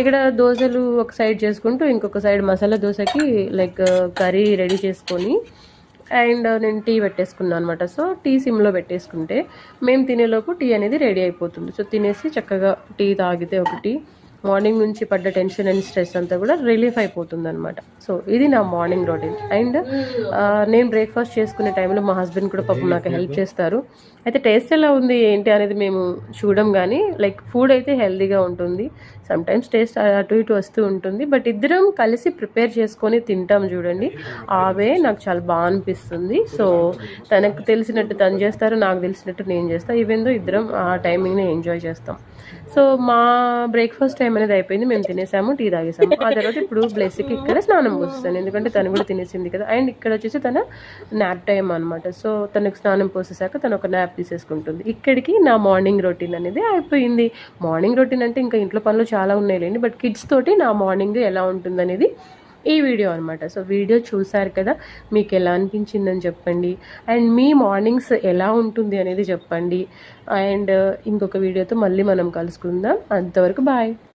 ఇక్కడ దోశలు ఒక సైడ్ చేసుకుంటూ ఇంకొక సైడ్ మసాలా దోశకి లైక్ కర్రీ రెడీ చేసుకొని అండ్ నేను టీ పెట్టేసుకున్నాను అనమాట. సో టీ సిమ్లో పెట్టేసుకుంటే మేము తినేలోపు టీ అనేది రెడీ అయిపోతుంది. సో తినేసి చక్కగా టీ తాగితే ఒకటి మార్నింగ్ నుంచి పడ్డ టెన్షన్ అండ్ స్ట్రెస్ అంతా కూడా రిలీఫ్ అయిపోతుంది అనమాట. సో ఇది నా మార్నింగ్ రొటీన్. అండ్ నేను బ్రేక్ఫాస్ట్ చేసుకునే టైంలో మా హస్బెండ్ కూడా పాపం నాకు హెల్ప్ చేస్తారు. అయితే టేస్ట్ ఎలా ఉంది ఏంటి అనేది మేము చూడం, కానీ లైక్ ఫుడ్ అయితే హెల్తీగా ఉంటుంది. సమ్టైమ్స్ టేస్ట్ అటు ఇటు వస్తూ ఉంటుంది, బట్ ఇద్దరం కలిసి ప్రిపేర్ చేసుకొని తింటాం చూడండి, అవే నాకు చాలా బాగా అనిపిస్తుంది. సో తనకు తెలిసినట్టు తను చేస్తారు, నాకు తెలిసినట్టు నేను చేస్తాను. ఈవెన్ దో ఇద్దరం ఆ టైమింగ్ని ఎంజాయ్ చేస్తాం. సో మా బ్రేక్ఫాస్ట్ టైం అనేది అయిపోయింది, మేము తినేసాము, టీ తాగేసాము. ఆ తర్వాత ఇప్పుడు బ్లెస్సీకి ఇక్కడ స్నానం పోస్తాను, ఎందుకంటే తను కూడా తినేసింది కదా. అండ్ ఇక్కడ వచ్చేసి తన నాప్ టైం అనమాట. సో తనకు స్నానం పోసేసాక తను ఒక నాప్ తీసేసుకుంటుంది. ఇక్కడికి నా మార్నింగ్ రొటీన్ అనేది అయిపోయింది. మార్నింగ్ రొటీన్ అంటే ఇంకా ఇంట్లో పనులు చాలా ఉన్నాయిలేండి, బట్ కిడ్స్ తోటి నా మార్నింగ్ ఎలా ఉంటుంది అనేది ఈ వీడియో అనమాట. సో వీడియో చూసారు కదా, మీకు ఎలా అనిపించిందని చెప్పండి. అండ్ మీ మార్నింగ్స్ ఎలా ఉంటుంది అనేది చెప్పండి. అండ్ ఇంకొక వీడియోతో మళ్ళీ మనం కలుసుకుందాం. అంతవరకు బాయ్.